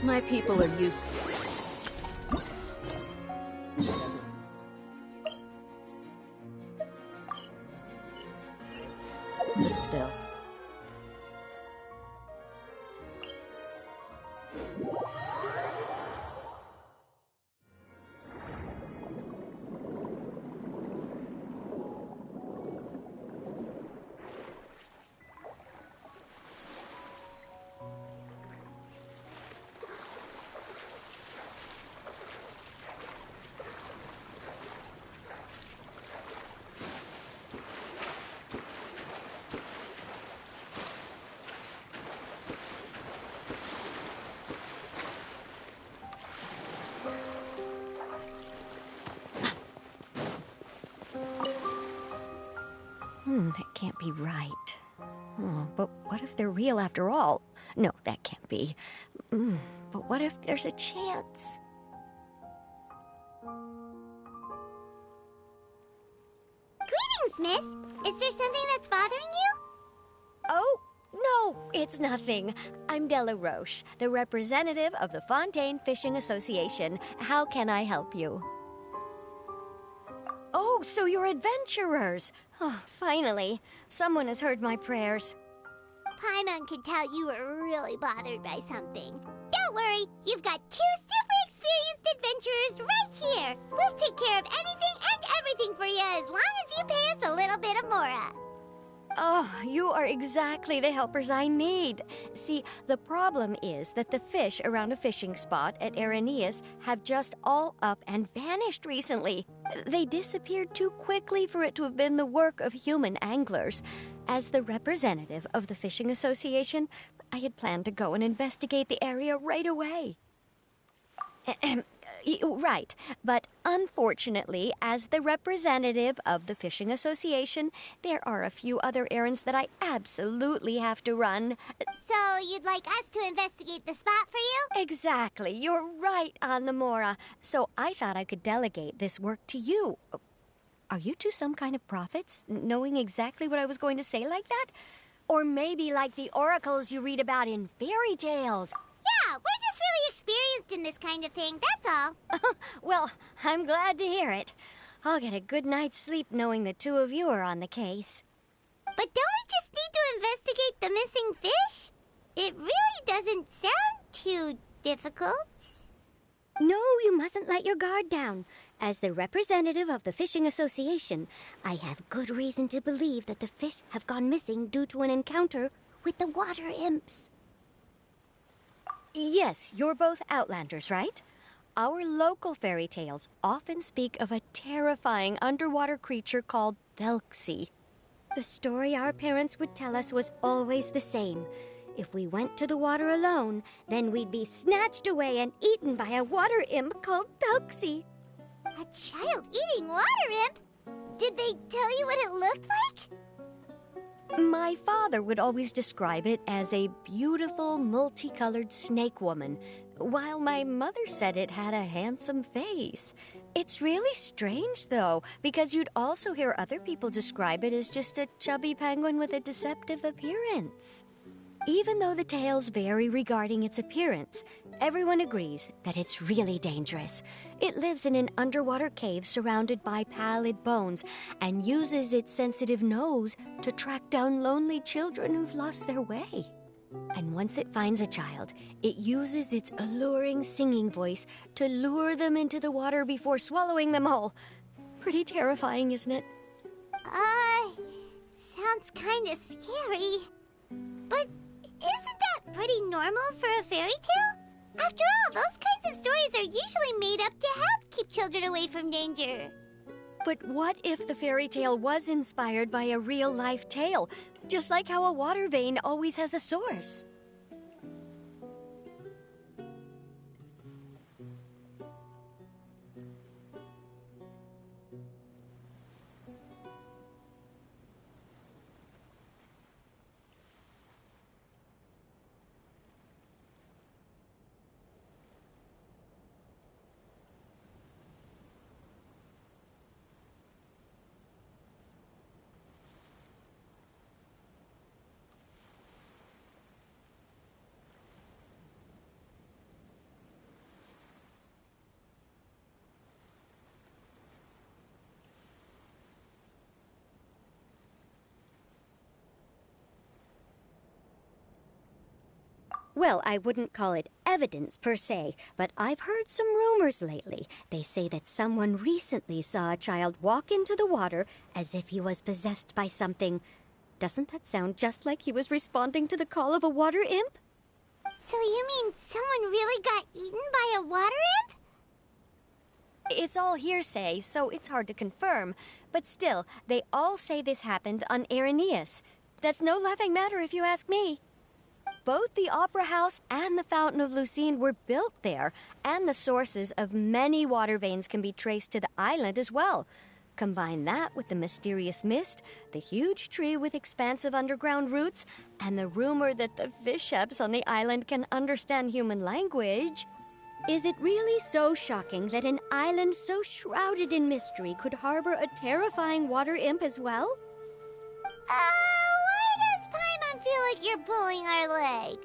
My people are used. But still. That can't be right. Oh, but what if they're real after all? No, that can't be. But what if there's a chance? Greetings, miss. Is there something that's bothering you? Oh, no, it's nothing. I'm Della Roche, the representative of the Fontaine Fishing Association. How can I help you? Oh, so you're adventurers. Oh, finally. Someone has heard my prayers. Paimon could tell you were really bothered by something. Don't worry, you've got 2 super experienced adventurers right here. We'll take care of anything and everything for you as long as you pay us a little bit of mora. Oh, you are exactly the helpers I need. See, the problem is that the fish around a fishing spot at Araneus have just all up and vanished recently. They disappeared too quickly for it to have been the work of human anglers. As the representative of the Fishing Association, I had planned to go and investigate the area right away. Right, but unfortunately, as the representative of the Fishing Association, there are a few other errands that I absolutely have to run. So you'd like us to investigate the spot for you? Exactly, you're right on the Mora. So I thought I could delegate this work to you. Are you two some kind of prophets, knowing exactly what I was going to say like that? Or maybe like the oracles you read about in fairy tales? Yeah, we're just really experienced in this kind of thing, that's all. Well, I'm glad to hear it. I'll get a good night's sleep knowing the two of you are on the case. But don't we just need to investigate the missing fish? It really doesn't sound too difficult. No, you mustn't let your guard down. As the representative of the Fishing Association, I have good reason to believe that the fish have gone missing due to an encounter with the water imps. Yes, you're both Outlanders, right? Our local fairy tales often speak of a terrifying underwater creature called Thelxie. The story our parents would tell us was always the same. If we went to the water alone, then we'd be snatched away and eaten by a water imp called Thelxie. A child-eating water imp? Did they tell you what it looked like? My father would always describe it as a beautiful, multicolored snake woman, while my mother said it had a handsome face. It's really strange, though, because you'd also hear other people describe it as just a chubby penguin with a deceptive appearance. Even though the tales vary regarding its appearance, everyone agrees that it's really dangerous. It lives in an underwater cave surrounded by pallid bones and uses its sensitive nose to track down lonely children who've lost their way. And once it finds a child, it uses its alluring singing voice to lure them into the water before swallowing them all. Pretty terrifying, isn't it? Sounds kinda scary. But isn't that pretty normal for a fairy tale? After all, those kinds of stories are usually made up to help keep children away from danger. But what if the fairy tale was inspired by a real-life tale, just like how a water vein always has a source? Well, I wouldn't call it evidence per se, but I've heard some rumors lately. They say that someone recently saw a child walk into the water as if he was possessed by something. Doesn't that sound just like he was responding to the call of a water imp? So you mean someone really got eaten by a water imp? It's all hearsay, so it's hard to confirm. But still, they all say this happened on Irenaeus. That's no laughing matter if you ask me. Both the Opera House and the Fountain of Lucine were built there, and the sources of many water veins can be traced to the island as well. Combine that with the mysterious mist, the huge tree with expansive underground roots, and the rumor that the fisheps on the island can understand human language. Is it really so shocking that an island so shrouded in mystery could harbor a terrifying water imp as well? Why does Paimon feel like you're pulling our leg?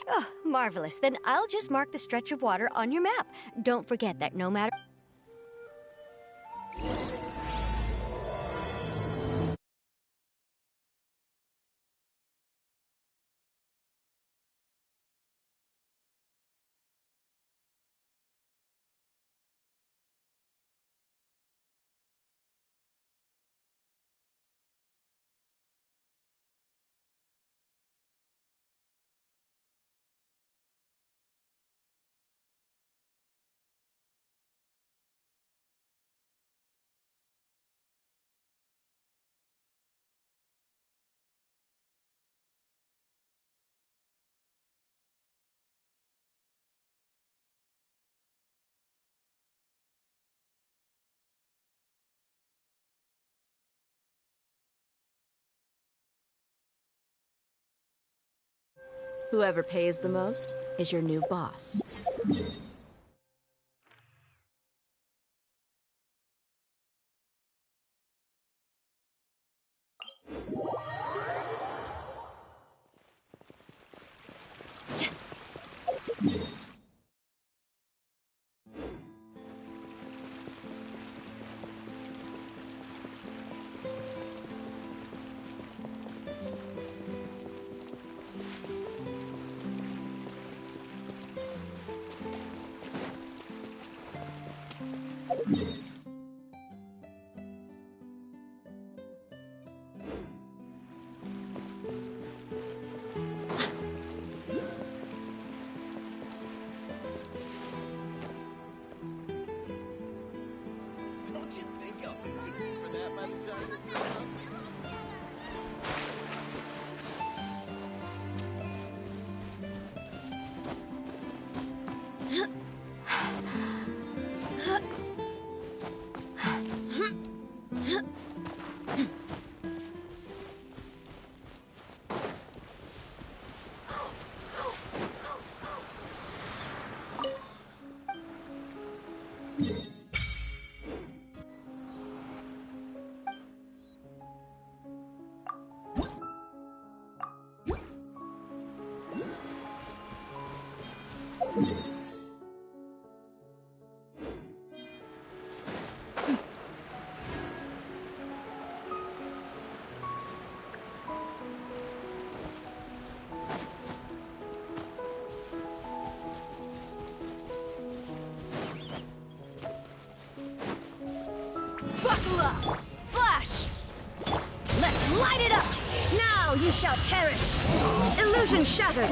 Oh, marvelous. Then I'll just mark the stretch of water on your map. Don't forget that no matter... Whoever pays the most is your new boss. Don't you think I'll be too old for that by the time it's done? Buckle up! Flash! Let's light it up! Now you shall perish! Illusion shattered!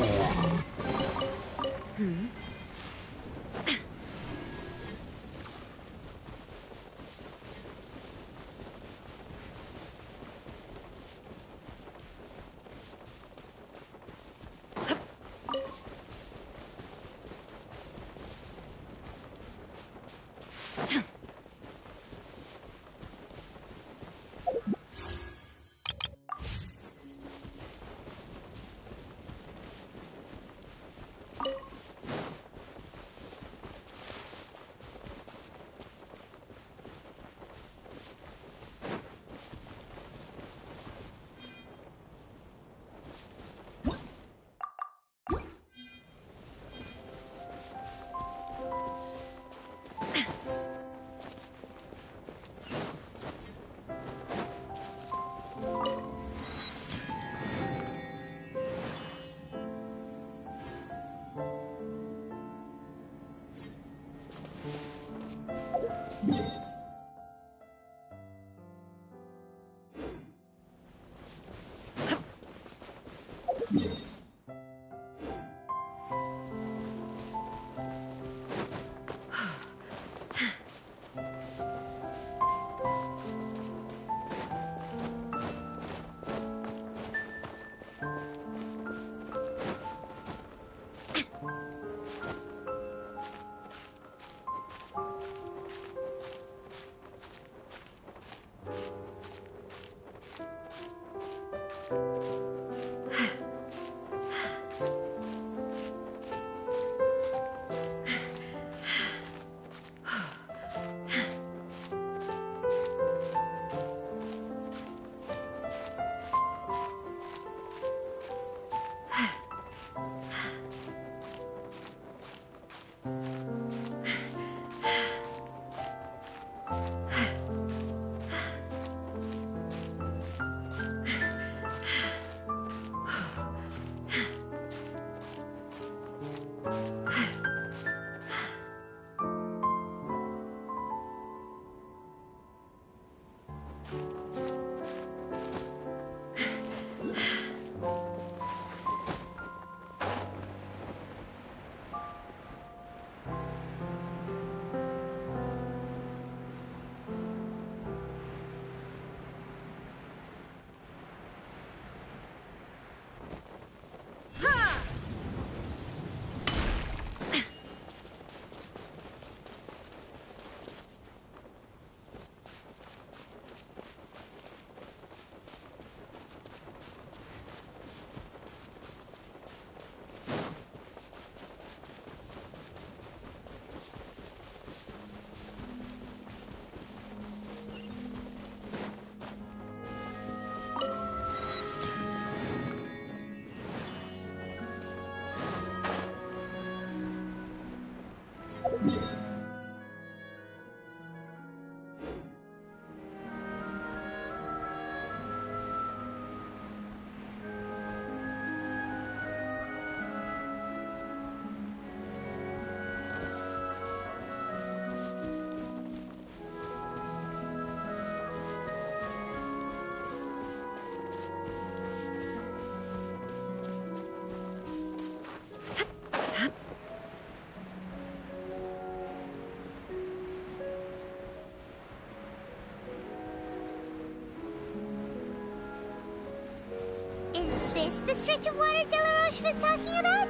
stretch of water Delaroche was talking about?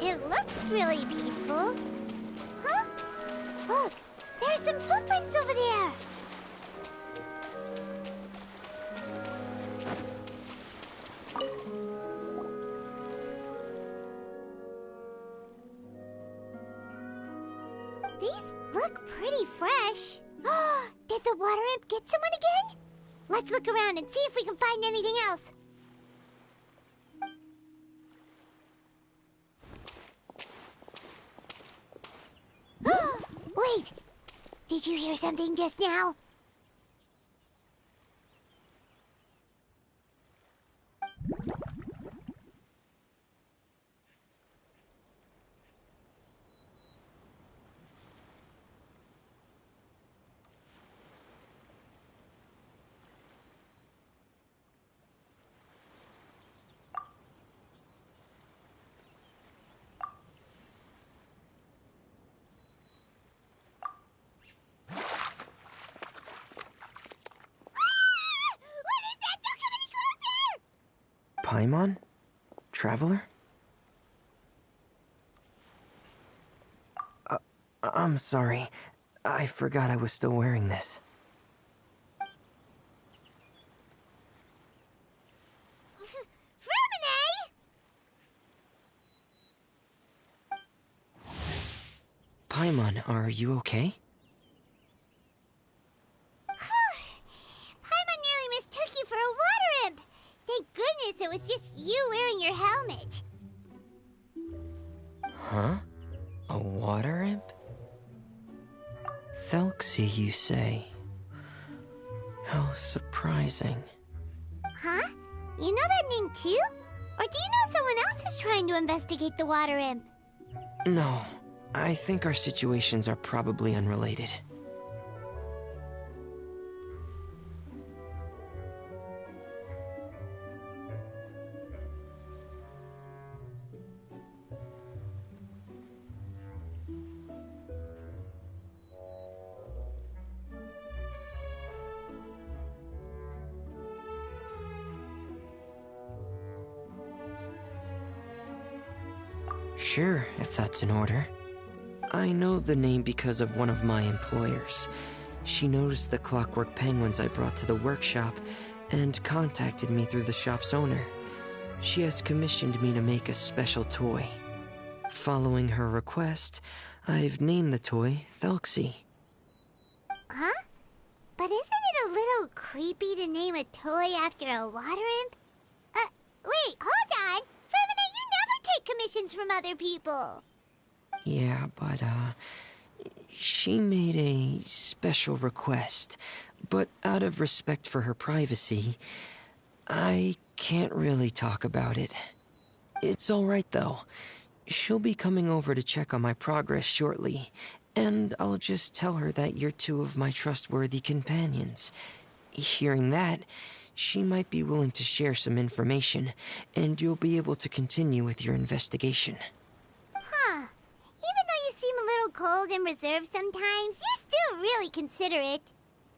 It looks really peaceful. Huh? Look, there's some footprints over there. These look pretty fresh. Did the water imp get someone again? Let's look around and see if we can find anything else. Wait! Did you hear something just now? Paimon? Traveler? I'm sorry. I forgot I was still wearing this. Paimon, are you okay? Paimon nearly mistook you for a water imp. Thank goodness it was just you wearing your helmet. Huh? A water imp? Thelxie, you say? How surprising. Huh? You know that name too? Or do you know someone else is trying to investigate the water imp? No, I think our situations are probably unrelated. Sure, if that's in order. I know the name because of one of my employers. She noticed the clockwork penguins I brought to the workshop and contacted me through the shop's owner. She has commissioned me to make a special toy. Following her request, I've named the toy Thelxie. Huh? But isn't it a little creepy to name a toy after a water imp? Wait, hold on! Fremina, you never take commissions from other people! Yeah, but, she made a special request, but out of respect for her privacy, I can't really talk about it. It's alright though. She'll be coming over to check on my progress shortly, and I'll just tell her that you're two of my trustworthy companions. Hearing that, she might be willing to share some information, and you'll be able to continue with your investigation. Huh. Even though you seem a little cold and reserved sometimes, you're still really considerate.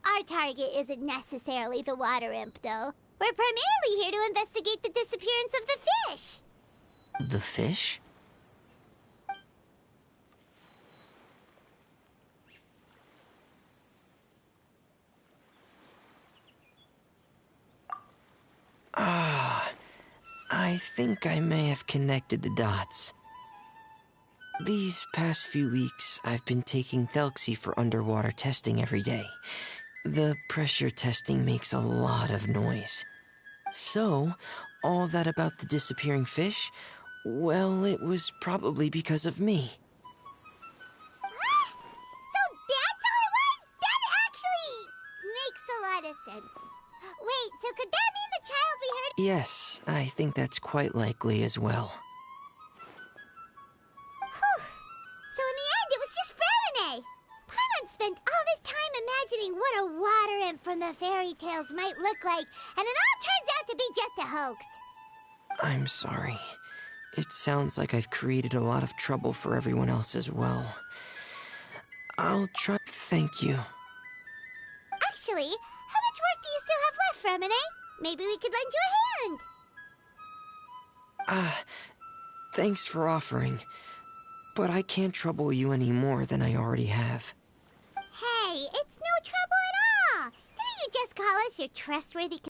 Our target isn't necessarily the water imp, though. We're primarily here to investigate the disappearance of the fish. The fish? I think I may have connected the dots. These past few weeks, I've been taking Thelxie for underwater testing every day. The pressure testing makes a lot of noise. So, all that about the disappearing fish? Well, it was probably because of me. So that's all it was? That actually makes a lot of sense. Wait, so could that mean the child we heard? Yes, I think that's quite likely as well. Whew. So in the end, it was just Fremine. Paimon spent all this time imagining what a water imp from the fairy tales might look like, and it all turns out to be just a hoax. I'm sorry. It sounds like I've created a lot of trouble for everyone else as well. I'll try. Thank you. Actually, how much work do you still have left, Fremine? Maybe we could lend you a hand. Thanks for offering. But I can't trouble you any more than I already have. Hey, it's no trouble at all. Didn't you just call us your trustworthy